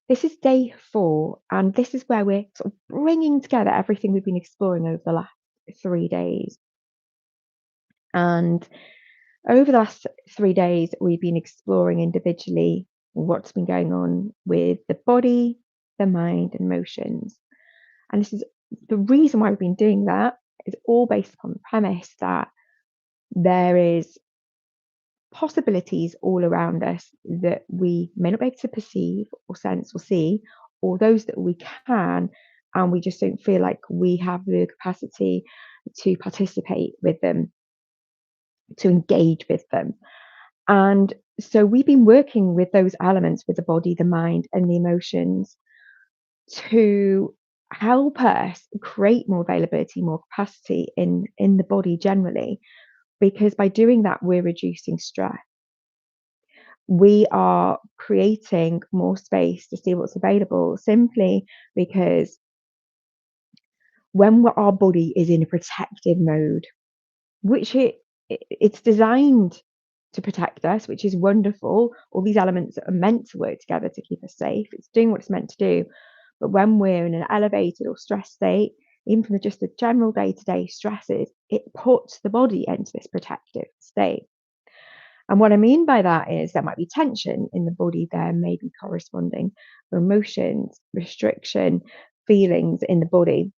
this is day 4, and this is where we're sort of bringing together everything we've been exploring over the last 3 days. And over the last 3 days, we've been exploring individually what's been going on with the body, the mind, and emotions. And this is the reason why we've been doing that is all based upon the premise that there is possibilities all around us that we may not be able to perceive or sense or see, or those that we can, and we just don't feel like we have the capacity to participate with them, to engage with them. And so we've been working with those elements, with the body, the mind, and the emotions, to help us create more availability, more capacity in the body generally, because by doing that, we're reducing stress. We are creating more space to see what's available simply because when our body is in a protective mode, which it's designed to protect us, which is wonderful. All these elements are meant to work together to keep us safe. It's doing what it's meant to do. But when we're in an elevated or stressed state, even from just the general day-to-day stresses, it puts the body into this protective state. And what I mean by that is there might be tension in the body, there may be corresponding emotions, restriction, feelings in the body.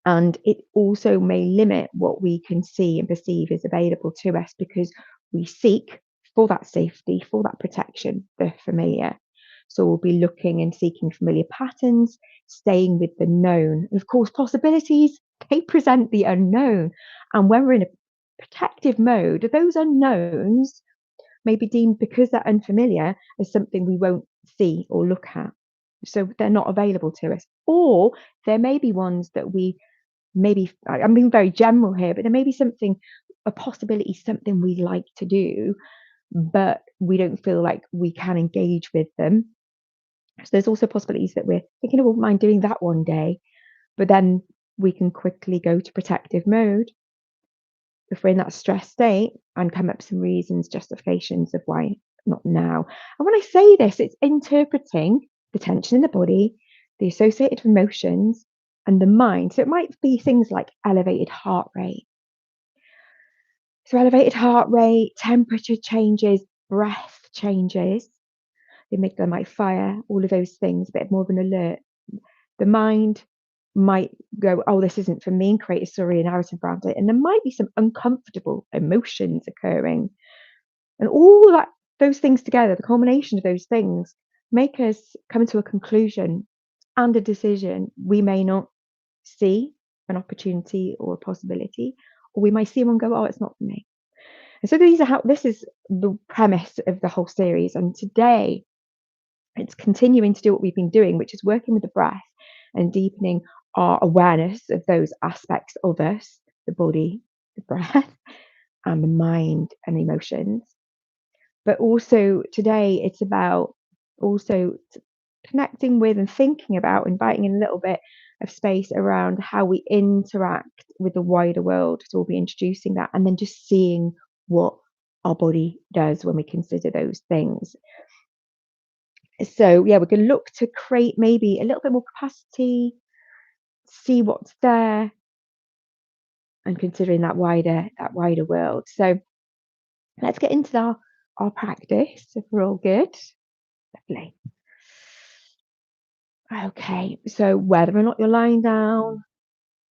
And it also may limit what we can see and perceive is available to us because we seek for that safety, for that protection, the familiar. So we'll be looking and seeking familiar patterns, staying with the known. And of course, possibilities, they present the unknown. And when we're in a protective mode, those unknowns may be deemed, because they're unfamiliar, as something we won't see or look at. So they're not available to us. Or there may be ones that we maybe, I'm being very general here, but there may be something, a possibility, something we like to do, but we don't feel like we can engage with them. So there's also possibilities that we're thinking, oh, I wouldn't mind doing that one day, but then we can quickly go to protective mode if we're in that stress state and come up with some reasons, justifications of why not now. And when I say this, it's interpreting the tension in the body, the associated emotions, and the mind. So it might be things like elevated heart rate. So elevated heart rate, temperature changes, breath changes, the amygdala might fire, all of those things, a bit more of an alert. The mind might go, oh, this isn't for me, and create a story, a narrative around it. And there might be some uncomfortable emotions occurring. And all that, those things together, the culmination of those things, make us come to a conclusion and a decision. We may not see an opportunity or a possibility, or we might see one and go, oh, it's not for me. And so this is the premise of the whole series. And today it's continuing to do what we've been doing, which is working with the breath and deepening our awareness of those aspects of us, the body, the breath, and the mind and the emotions. But also today it's about also connecting with and thinking about, inviting in a little bit of space around how we interact with the wider world. So we'll be introducing that and then just seeing what our body does when we consider those things. So yeah, we're going to look to create maybe a little bit more capacity, see what's there, and considering that wider world. So let's get into our practice if we're all good. Lovely. Okay, so whether or not you're lying down,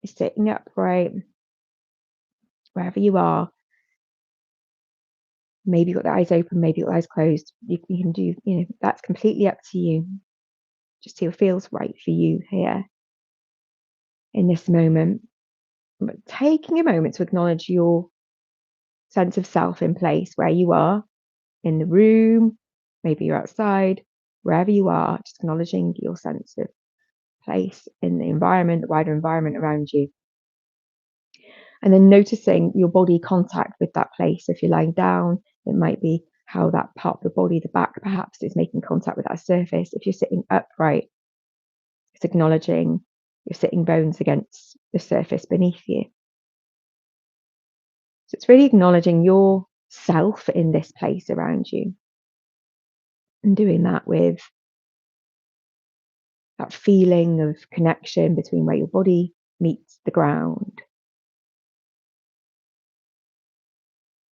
you're sitting upright, wherever you are, maybe you've got the eyes open, maybe you've got the eyes closed. You can do, that's completely up to you. Just see what feels right for you here in this moment. But taking a moment to acknowledge your sense of self in place where you are in the room, maybe you're outside, wherever you are, just acknowledging your sense of place in the environment, the wider environment around you. And then noticing your body contact with that place. If you're lying down, it might be how that part of the body, the back perhaps, is making contact with that surface. If you're sitting upright, it's acknowledging your sitting bones against the surface beneath you. So it's really acknowledging yourself in this place around you and doing that with that feeling of connection between where your body meets the ground.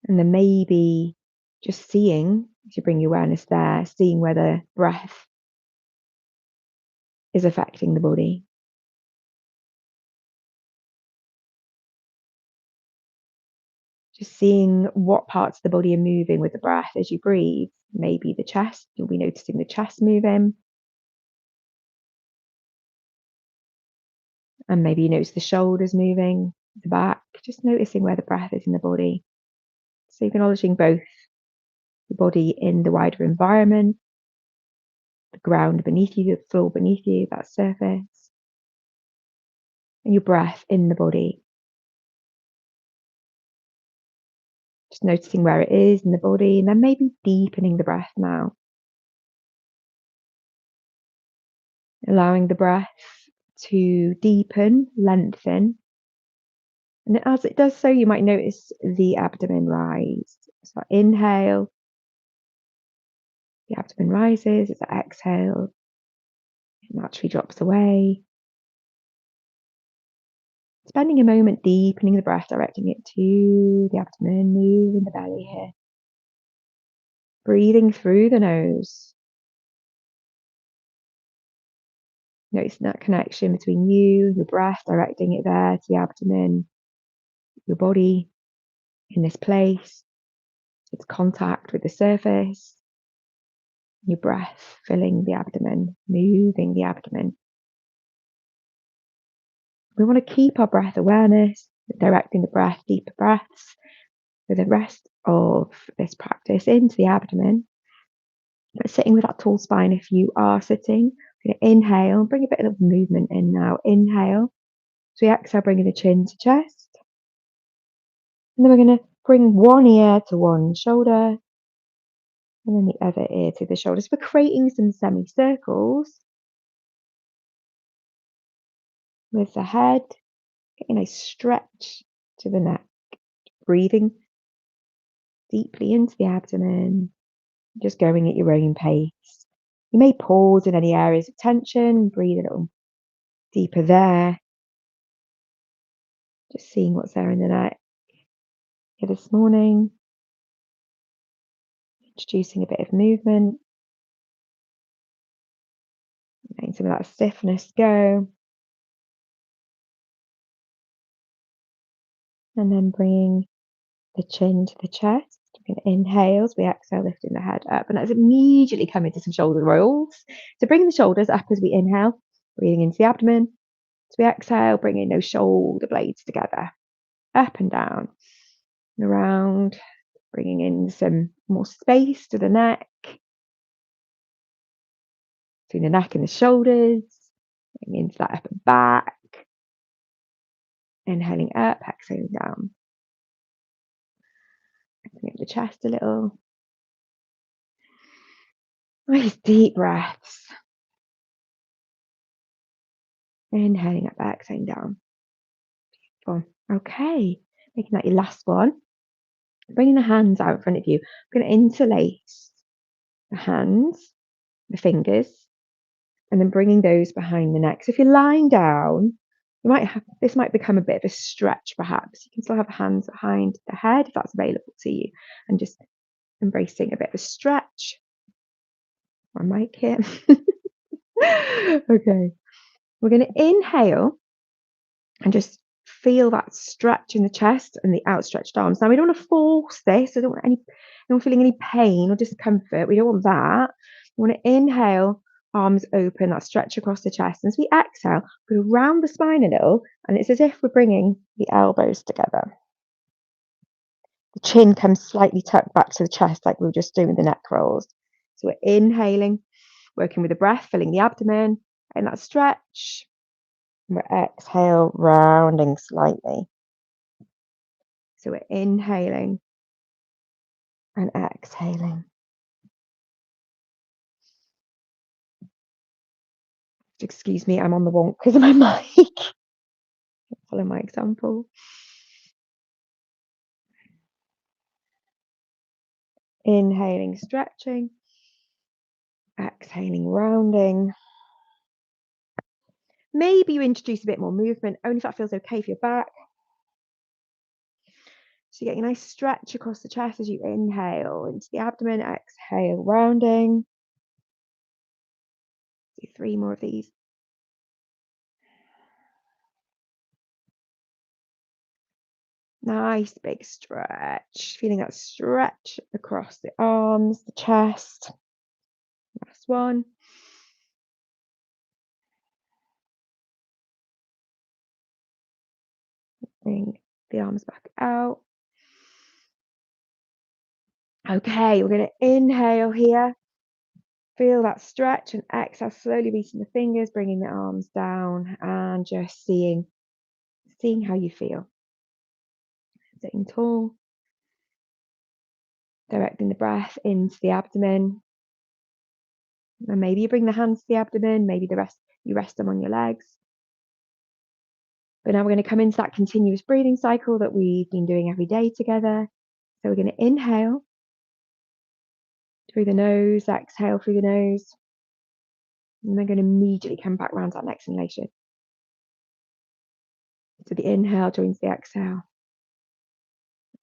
And then maybe just seeing, as you bring your awareness there, seeing where the breath is affecting the body. Just seeing what parts of the body are moving with the breath as you breathe. Maybe the chest, you'll be noticing the chest moving. And maybe you notice the shoulders moving, the back, just noticing where the breath is in the body. So acknowledging both the body in the wider environment, the ground beneath you, the floor beneath you, that surface, and your breath in the body. Just noticing where it is in the body, and then maybe deepening the breath now. Allowing the breath to deepen, lengthen. And as it does so, you might notice the abdomen rise. So inhale, the abdomen rises. As I exhale, it naturally drops away. Spending a moment deepening the breath, directing it to the abdomen, moving the belly here. Breathing through the nose. Noticing that connection between you, your breath, directing it there to the abdomen, your body in this place, its contact with the surface, your breath filling the abdomen, moving the abdomen. We want to keep our breath awareness, directing the breath, deeper breaths for the rest of this practice into the abdomen. But sitting with that tall spine, if you are sitting, we're going to inhale, bring a bit of movement in now. Inhale. So we exhale, bringing the chin to chest. And then we're going to bring one ear to one shoulder, and then the other ear to the shoulders. We're creating some semicircles with the head, getting a stretch to the neck, breathing deeply into the abdomen, just going at your own pace. You may pause in any areas of tension, breathe a little deeper there, just seeing what's there in the neck. Here this morning, introducing a bit of movement, letting some of that stiffness go, and then bringing the chin to the chest. We can inhale as we exhale, lifting the head up, and let's immediately come into some shoulder rolls. So bringing the shoulders up as we inhale, breathing into the abdomen. As we exhale, bringing those shoulder blades together, up and down, and around, bringing in some more space to the neck, between the neck and the shoulders, bringing into that upper back, inhaling up, exhaling down. Opening up the chest a little. Nice deep breaths. Inhaling up, exhaling down. Beautiful. Okay, making that your last one. Bringing the hands out in front of you. We're going to interlace the hands, the fingers, and then bringing those behind the neck. So if you're lying down, this might become a bit of a stretch perhaps. You can still have hands behind the head if that's available to you, and just embracing a bit of a stretch. My mic here. Okay, we're going to inhale and just feel that stretch in the chest and the outstretched arms. Now we don't want to force this. I don't want feeling any pain or discomfort. We don't want that. We want to inhale, arms open, that stretch across the chest. And as we exhale, go round the spine a little, and it's as if we're bringing the elbows together. The chin comes slightly tucked back to the chest like we were just doing the neck rolls. So we're inhaling, working with the breath, filling the abdomen, and that stretch. And we're exhale, rounding slightly. So we're inhaling and exhaling. Excuse me, I'm on the wonk because of my mic. Follow my example. Inhaling, stretching. Exhaling, rounding. Maybe you introduce a bit more movement, only if that feels okay for your back. So you're getting a nice stretch across the chest as you inhale into the abdomen, exhale, rounding. Do 3 more of these. Nice big stretch. Feeling that stretch across the arms, the chest. Last one. Bring the arms back out. Okay, we're going to inhale here. Feel that stretch and exhale, slowly releasing the fingers, bringing the arms down and just seeing how you feel. Sitting tall, directing the breath into the abdomen. And maybe you bring the hands to the abdomen, maybe you rest them on your legs. But now we're going to come into that continuous breathing cycle that we've been doing every day together. So we're going to inhale through the nose, exhale through the nose. And then going to immediately come back round to that next inhalation. So the inhale joins the exhale.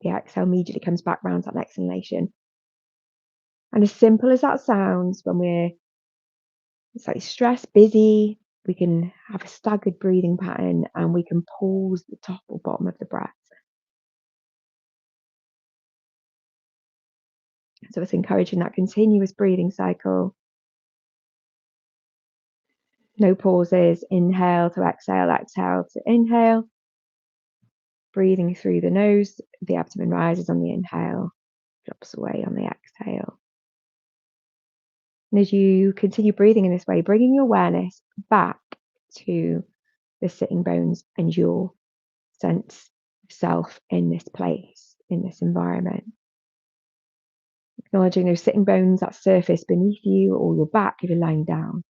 The exhale immediately comes back round to that next inhalation. And as simple as that sounds, when we're slightly stressed, busy, we can have a staggered breathing pattern and we can pause the top or bottom of the breath. So it's encouraging that continuous breathing cycle. No pauses. Inhale to exhale, exhale to inhale. Breathing through the nose, the abdomen rises on the inhale, drops away on the exhale. And as you continue breathing in this way, bringing your awareness back to the sitting bones and your sense of self in this place, in this environment. Acknowledging those sitting bones, that surface beneath you or your back if you're lying down.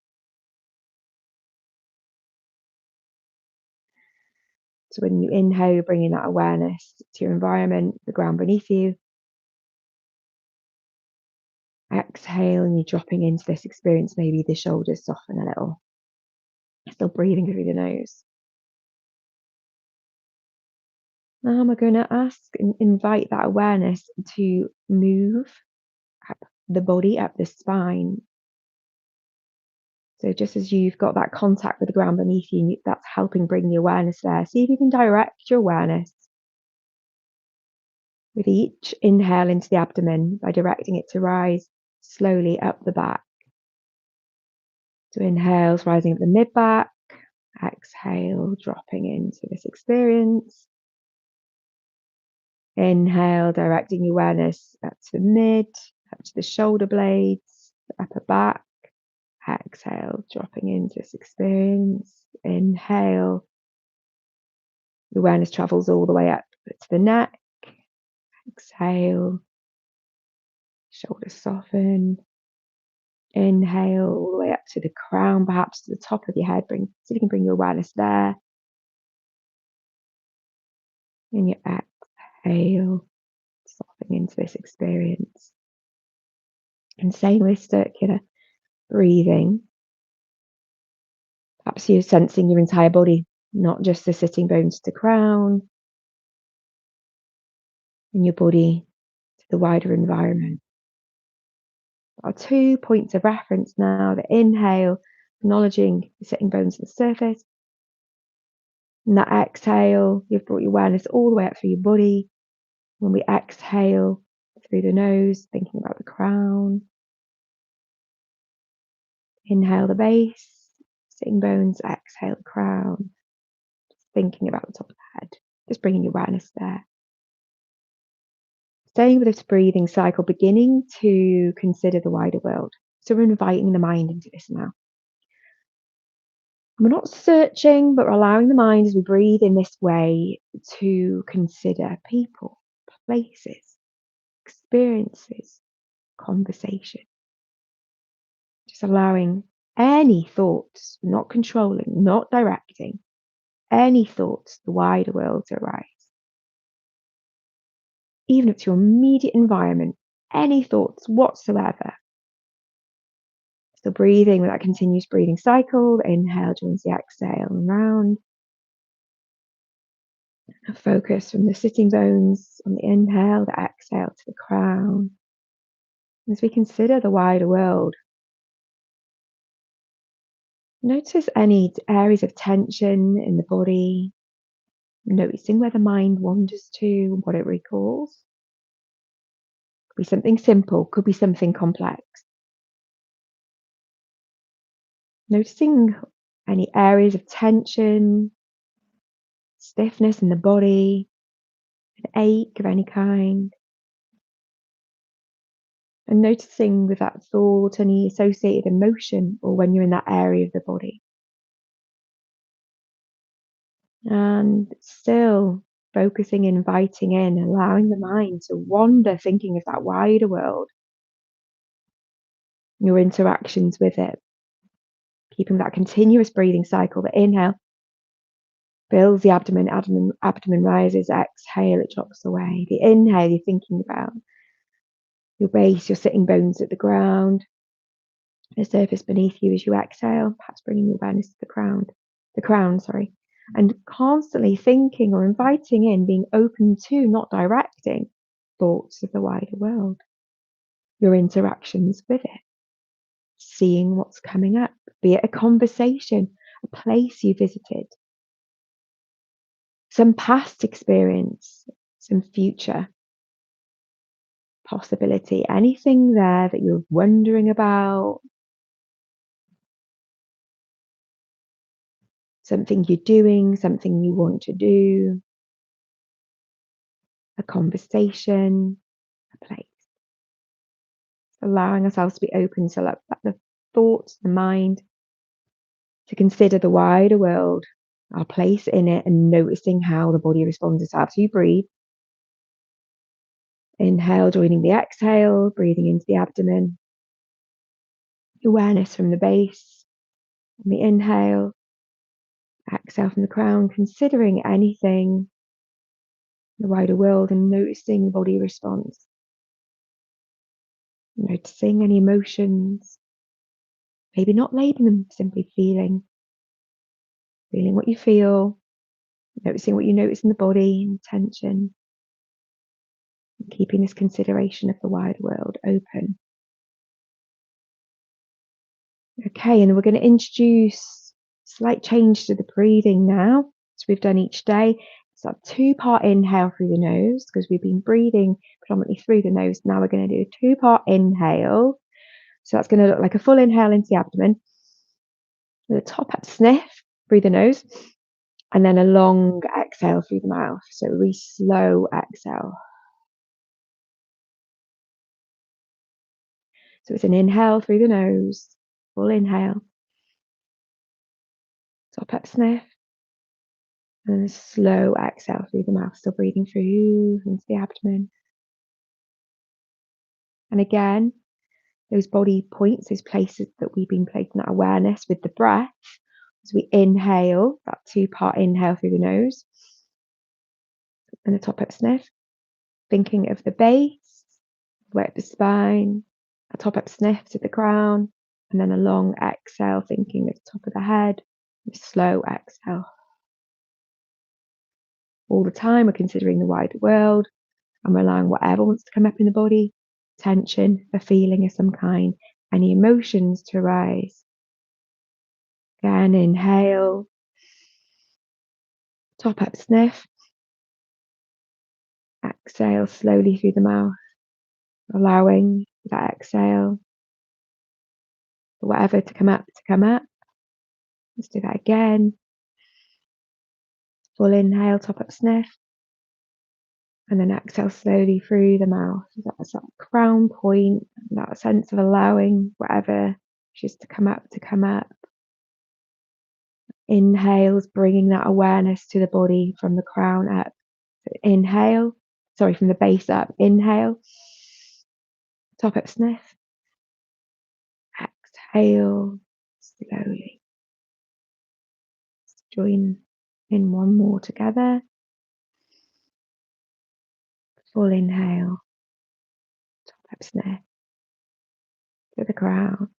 So when you inhale, you're bringing that awareness to your environment, the ground beneath you. Exhale, and you're dropping into this experience. Maybe the shoulders soften a little. Still breathing through the nose. Now we're going to ask and invite that awareness to move up the body, up the spine. So just as you've got that contact with the ground beneath you, that's helping bring the awareness there. See if you can direct your awareness with each inhale into the abdomen by directing it to rise slowly up the back. So inhales rising up the mid-back, exhale dropping into this experience. Inhale, directing your awareness up to the mid, up to the shoulder blades, the upper back. Exhale, dropping into this experience. Inhale, the awareness travels all the way up to the neck. Exhale, shoulders soften. Inhale all the way up to the crown, perhaps to the top of your head. See if you can bring your awareness there. And you exhale, softening into this experience. And staying with circular breathing. Perhaps you're sensing your entire body, not just the sitting bones to the crown, and your body to the wider environment. Our 2 points of reference now. The inhale, acknowledging the sitting bones to the surface. And that exhale, you've brought your awareness all the way up through your body. When we exhale through the nose, thinking about the crown. Inhale the base, sitting bones, exhale the crown. Just thinking about the top of the head, just bringing your awareness there. Staying with this breathing cycle, beginning to consider the wider world. So we're inviting the mind into this now. We're not searching, but we're allowing the mind as we breathe in this way to consider people, places, experiences, conversation. Just allowing any thoughts, not controlling, not directing, any thoughts, the wider world to arise. Even if it's your immediate environment, any thoughts whatsoever. Still breathing with that continuous breathing cycle. The inhale joins the exhale and round. And focus from the sitting bones on the inhale, the exhale to the crown. As we consider the wider world, notice any areas of tension in the body, noticing where the mind wanders to and what it recalls. Could be something simple, could be something complex. Noticing any areas of tension, stiffness in the body, an ache of any kind. And noticing with that thought any associated emotion or when you're in that area of the body. And still focusing, inviting in, allowing the mind to wander, thinking of that wider world, your interactions with it, keeping that continuous breathing cycle. The inhale fills the abdomen rises, exhale, it drops away. The inhale, you're thinking about your base, your sitting bones at the ground, the surface beneath you as you exhale, perhaps bringing your awareness to the crown, sorry, and constantly thinking or inviting in, being open to, not directing, thoughts of the wider world, your interactions with it, seeing what's coming up, be it a conversation, a place you visited, some past experience, some future possibility, anything there that you're wondering about, something you're doing, something you want to do, a conversation, a place. Allowing ourselves to be open to let the thoughts, the mind, to consider the wider world, our place in it, and noticing how the body responds after you breathe. Inhale, joining the exhale, breathing into the abdomen. Awareness from the base. On the inhale, exhale from the crown, considering anything, the wider world, and noticing the body response. Noticing any emotions, maybe not labeling them, simply feeling what you feel, noticing what you notice in the body and tension, and keeping this consideration of the wider world open. Okay, and we're going to introduce slight change to the breathing now, as we've done each day. It's a two-part inhale through the nose, because we've been breathing predominantly through the nose. Now we're going to do a two-part inhale. So that's going to look like a full inhale into the abdomen, with a top up sniff through the nose, and then a long exhale through the mouth. So a really slow exhale. So it's an inhale through the nose, full inhale, top up sniff, and a slow exhale through the mouth, still breathing through into the abdomen. And again, those body points, those places that we've been placing that awareness with the breath, as we inhale, that two-part inhale through the nose, and a top up sniff, thinking of the base, way up the spine, a top up sniff to the crown, and then a long exhale, thinking of the top of the head, a slow exhale. All the time, we're considering the wider world, and we're allowing whatever wants to come up in the body, tension, a feeling of some kind, any emotions to arise. Again, inhale, top up sniff, exhale slowly through the mouth, allowing that exhale for whatever to come up to come up. Let's do that again. Full inhale, top up sniff, and then exhale slowly through the mouth. That's that crown point, that sense of allowing whatever wishes to come up to come up. Inhales, bringing that awareness to the body from the crown up. So inhale, from the base up. Inhale, top up sniff, exhale slowly. Let's join in one more together. Full inhale, top up sniff to the crown.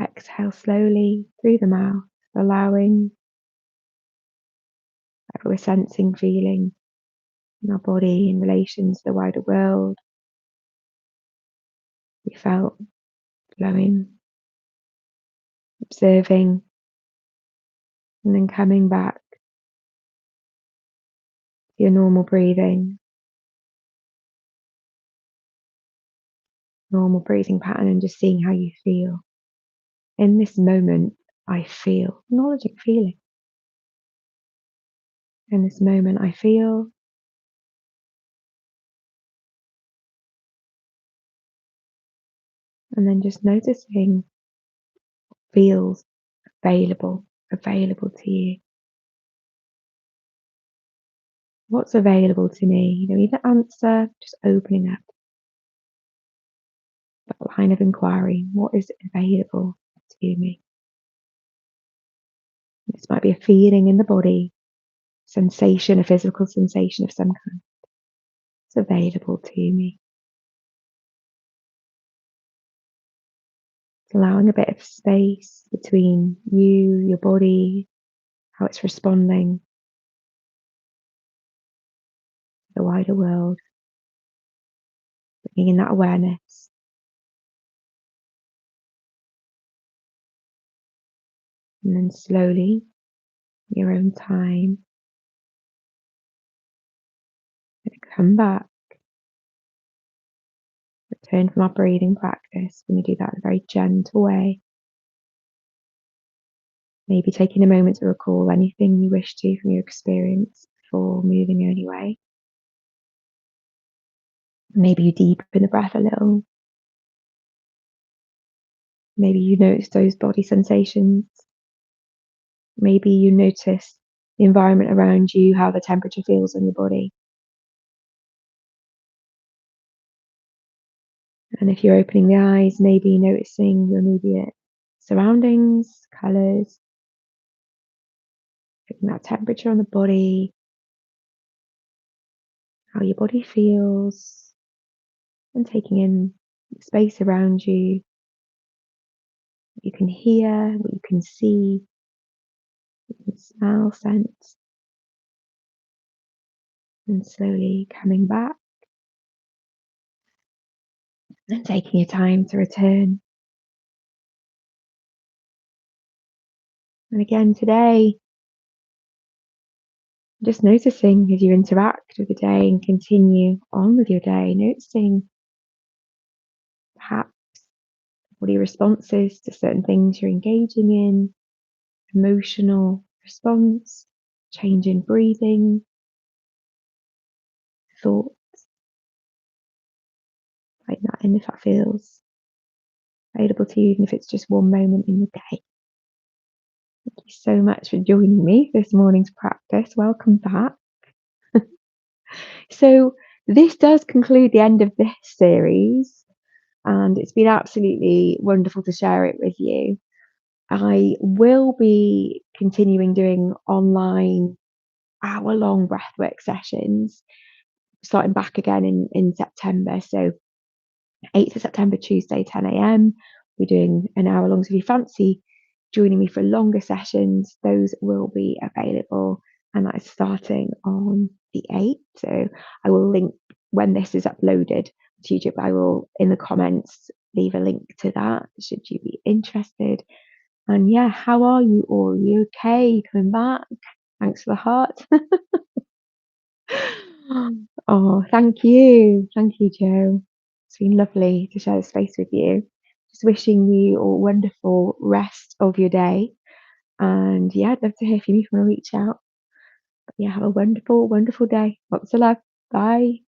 Exhale slowly through the mouth, allowing whatever we're sensing, feeling in our body in relation to the wider world. We felt flowing, observing, and then coming back to your normal breathing pattern, and just seeing how you feel. In this moment, I feel, acknowledging feeling. In this moment, I feel, and then just noticing feels available to you. What's available to me? You don't need to answer, just opening up that line of inquiry. What is available to me? This might be a feeling in the body, sensation, a physical sensation of some kind. It's available to me. It's allowing a bit of space between you, your body, how it's responding, the wider world, bringing in that awareness. And then slowly, your own time, come back, return from our breathing practice. We're going to do that in a very gentle way. Maybe taking a moment to recall anything you wish to from your experience before moving anyway. Maybe you deepen the breath a little. Maybe you notice those body sensations. Maybe you notice the environment around you, how the temperature feels on your body. And if you're opening the eyes, maybe noticing your immediate surroundings, colours, feeling that temperature on the body, how your body feels, and taking in the space around you, what you can hear, what you can see, what you can smell, sense, and slowly coming back and taking your time to return. And again today, just noticing as you interact with the day and continue on with your day, noticing perhaps body responses to certain things you're engaging in, emotional response, change in breathing, thought, like that, and if that feels available to you, even if it's just one moment in the day. Thank you so much for joining me for this morning's practice. Welcome back. So this does conclude the end of this series, and it's been absolutely wonderful to share it with you. I will be continuing doing online hour-long breathwork sessions, starting back again in September. So 8th of September, Tuesday, 10 a.m. We're doing an hour long. So if you fancy joining me for longer sessions, those will be available. And that is starting on the 8th. So I will link when this is uploaded to YouTube. I will, in the comments, leave a link to that should you be interested. And yeah, how are you all? Are you okay? Coming back? Thanks for the heart. Oh, thank you. Thank you, Joe. It's been lovely to share the space with you. Just wishing you a wonderful rest of your day. And yeah, I'd love to hear from you if you want to reach out. But yeah, have a wonderful, wonderful day. Lots of love. Bye.